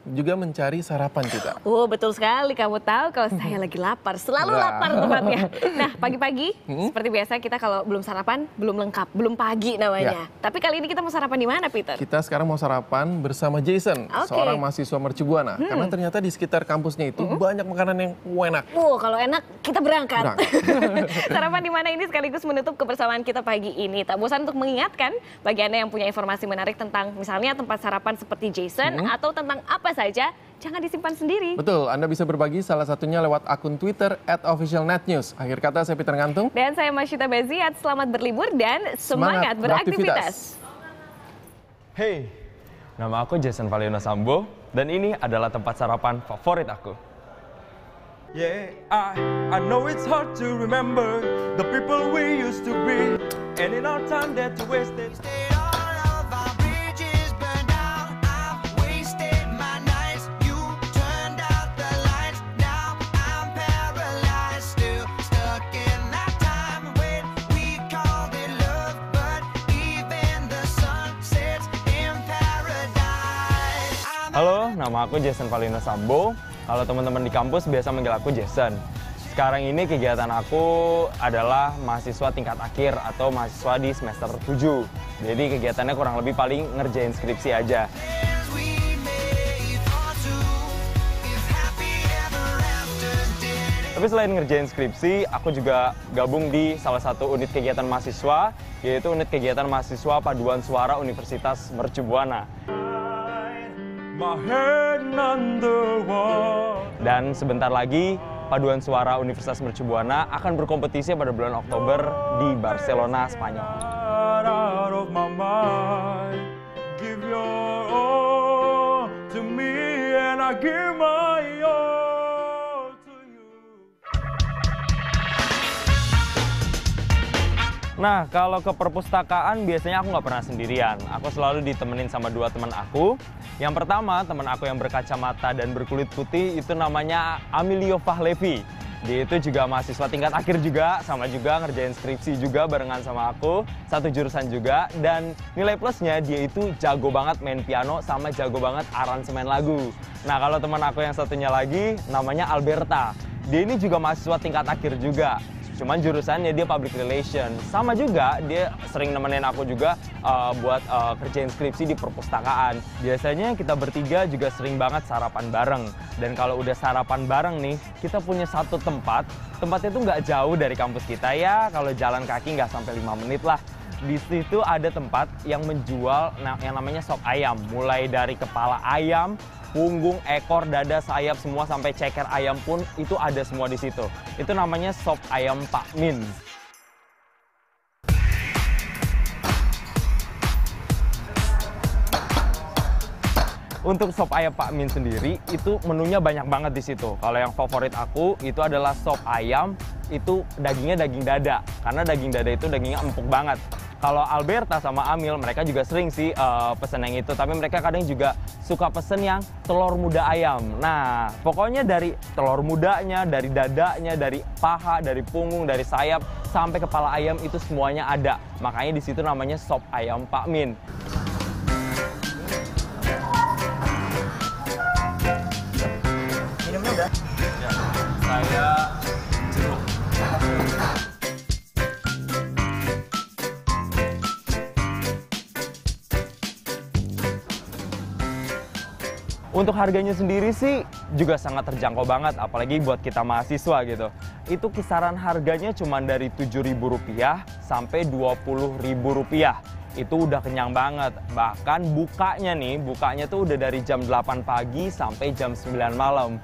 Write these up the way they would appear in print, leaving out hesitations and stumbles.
juga mencari sarapan kita. Oh, betul sekali. Kamu tahu kalau saya lagi lapar, selalu lapar tempatnya. Nah, pagi-pagi seperti biasa kita kalau belum sarapan, belum lengkap, belum pagi namanya. Tapi kali ini kita mau sarapan di mana, Peter? Kita sekarang mau sarapan bersama Jason, seorang mahasiswa Mercubuana. Karena ternyata di sekitar kampusnya itu banyak makanan yang enak. Kalau enak kita berangkat. Sarapan di mana ini sekaligus menutup kebersamaan kita pagi ini. Tak bosan untuk mengingatkan bagi Anda yang punya informasi menarik tentang misalnya tempat sarapan seperti Jason atau tentang apa saja, jangan disimpan sendiri. Betul, Anda bisa berbagi salah satunya lewat akun Twitter @officialnetnews. Akhir kata saya Peter Ngantung. Dan saya Masyita Beziat, selamat berlibur dan semangat beraktivitas. Hey, nama aku Jason Valino Sambo dan ini adalah tempat sarapan favorit aku. Yeah, I know it's hard to remember the people we used to be, and in our time that you wasted. Halo, nama aku Jason Valino Sambo. Kalau teman-teman di kampus biasa manggil aku Jason. Sekarang ini kegiatan aku adalah mahasiswa tingkat akhir atau mahasiswa di semester 7. Jadi kegiatannya kurang lebih paling ngerjain skripsi aja. Tapi selain ngerjain skripsi, aku juga gabung di salah satu unit kegiatan mahasiswa, yaitu unit kegiatan mahasiswa Paduan Suara Universitas Mercubuana. Dan sebentar lagi Paduan Suara Universitas Mercubuana akan berkompetisi pada bulan Oktober di Barcelona, Spanyol. Nah, kalau ke perpustakaan biasanya aku nggak pernah sendirian. Aku selalu ditemenin sama dua teman aku. Yang pertama, teman aku yang berkacamata dan berkulit putih itu namanya Amilio Fahlevi. Dia itu juga mahasiswa tingkat akhir juga, sama juga ngerjain skripsi juga barengan sama aku, satu jurusan juga. Dan nilai plusnya dia itu jago banget main piano sama jago banget aransemen lagu. Nah, kalau teman aku yang satunya lagi namanya Alberta. Dia ini juga mahasiswa tingkat akhir juga. Cuman jurusannya dia public relation. Sama juga dia sering nemenin aku juga buat kerjain skripsi di perpustakaan. Biasanya kita bertiga juga sering banget sarapan bareng. Dan kalau udah sarapan bareng nih, kita punya satu tempat. Tempatnya tuh nggak jauh dari kampus kita ya. Kalau jalan kaki nggak sampai 5 menit lah. Di situ ada tempat yang menjual yang namanya sop ayam. Mulai dari kepala ayam, punggung, ekor, dada, sayap, semua sampai ceker ayam pun itu ada semua di situ. Itu namanya sop ayam Pak Min. Untuk sop ayam Pak Min sendiri itu menunya banyak banget di situ. Kalau yang favorit aku itu adalah sop ayam, itu dagingnya daging dada. Karena daging dada itu dagingnya empuk banget. Kalau Alberta sama Amil, mereka juga sering sih pesen yang itu. Tapi mereka kadang juga suka pesen yang telur muda ayam. Nah, pokoknya dari telur mudanya, dari dadanya, dari paha, dari punggung, dari sayap, sampai kepala ayam itu semuanya ada. Makanya di situ namanya sop ayam Pak Min. Minumnya udah? Ya, saya jeruk. Untuk harganya sendiri sih juga sangat terjangkau banget, apalagi buat kita mahasiswa gitu. Itu kisaran harganya cuma dari Rp7.000 sampai Rp20.000. Itu udah kenyang banget. Bahkan bukanya tuh udah dari jam 8 pagi sampai jam 9 malam.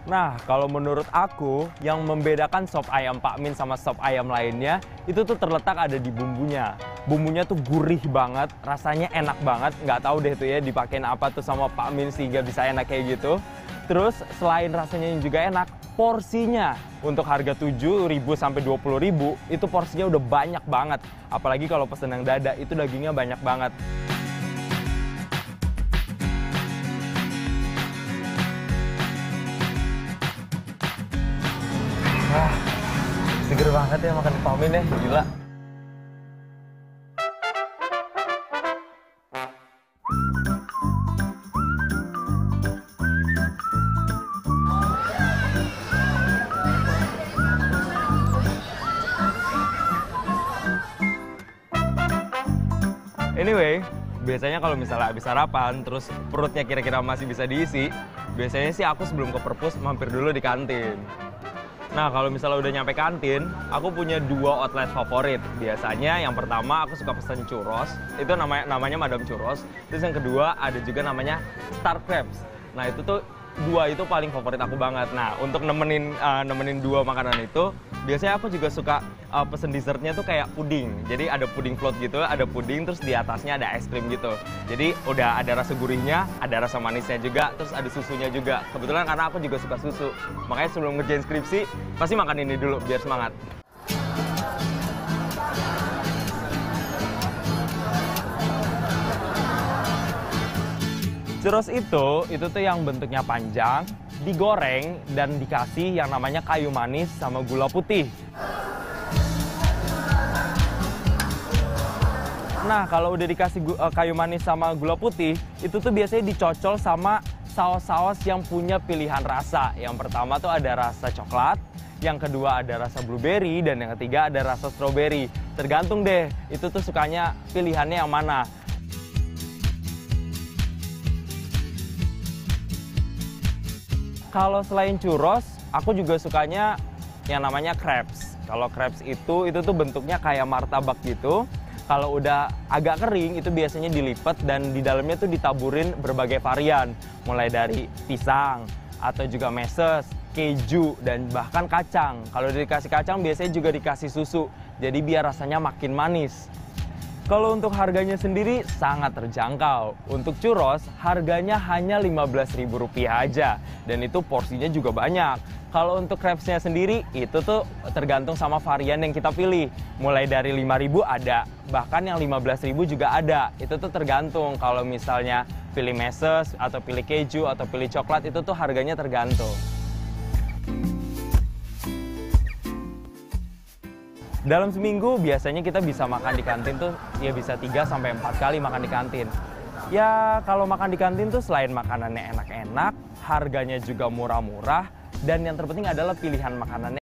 Nah, kalau menurut aku, yang membedakan sop ayam Pak Min sama sop ayam lainnya, itu tuh terletak ada di bumbunya. Bumbunya tuh gurih banget, rasanya enak banget. Nggak tahu deh tuh ya dipakein apa tuh sama Pak Min sehingga bisa enak kayak gitu. Terus, selain rasanya yang juga enak, porsinya untuk harga 7.000 sampai 20.000, itu porsinya udah banyak banget. Apalagi kalau pesen yang dada, itu dagingnya banyak banget. Wah, seger banget ya makan Pak Min ya, gila. Anyway, biasanya kalau misalnya habis sarapan, terus perutnya kira-kira masih bisa diisi, biasanya sih aku sebelum ke perpus mampir dulu di kantin. Nah, kalau misalnya udah nyampe kantin, aku punya 2 outlet favorit. Biasanya yang pertama aku suka pesen churros, itu namanya Madam Churros. Terus yang kedua ada juga namanya Star Crepes. Nah, itu tuh 2 itu paling favorit aku banget. Nah, untuk nemenin 2 makanan itu, biasanya aku juga suka pesen dessertnya tuh kayak puding. Jadi ada puding float gitu, ada puding, terus di atasnya ada es krim gitu. Jadi udah ada rasa gurihnya, ada rasa manisnya juga, terus ada susunya juga. Kebetulan karena aku juga suka susu, makanya sebelum ngerjain skripsi, pasti makan ini dulu biar semangat. Churros itu tuh yang bentuknya panjang, digoreng, dan dikasih yang namanya kayu manis sama gula putih. Nah, kalau udah dikasih kayu manis sama gula putih, itu tuh biasanya dicocol sama saus-saus yang punya pilihan rasa. Yang pertama tuh ada rasa coklat, yang kedua ada rasa blueberry, dan yang ketiga ada rasa strawberry. Tergantung deh, itu tuh sukanya pilihannya yang mana. Kalau selain churros, aku juga sukanya yang namanya crepes. Kalau crepes itu tuh bentuknya kayak martabak gitu. Kalau udah agak kering, itu biasanya dilipat dan di dalamnya tuh ditaburin berbagai varian. Mulai dari pisang, atau juga meses, keju, dan bahkan kacang. Kalau dikasih kacang, biasanya juga dikasih susu. Jadi biar rasanya makin manis. Kalau untuk harganya sendiri sangat terjangkau. Untuk churros harganya hanya Rp15.000 aja. Dan itu porsinya juga banyak. Kalau untuk crepes-nya sendiri itu tuh tergantung sama varian yang kita pilih. Mulai dari Rp5.000 ada, bahkan yang Rp15.000 juga ada. Itu tuh tergantung. Kalau misalnya pilih meses atau pilih keju atau pilih coklat itu tuh harganya tergantung. Dalam seminggu biasanya kita bisa makan di kantin tuh ya bisa 3-4 kali makan di kantin. Ya kalau makan di kantin tuh selain makanannya enak-enak, harganya juga murah-murah, dan yang terpenting adalah pilihan makanannya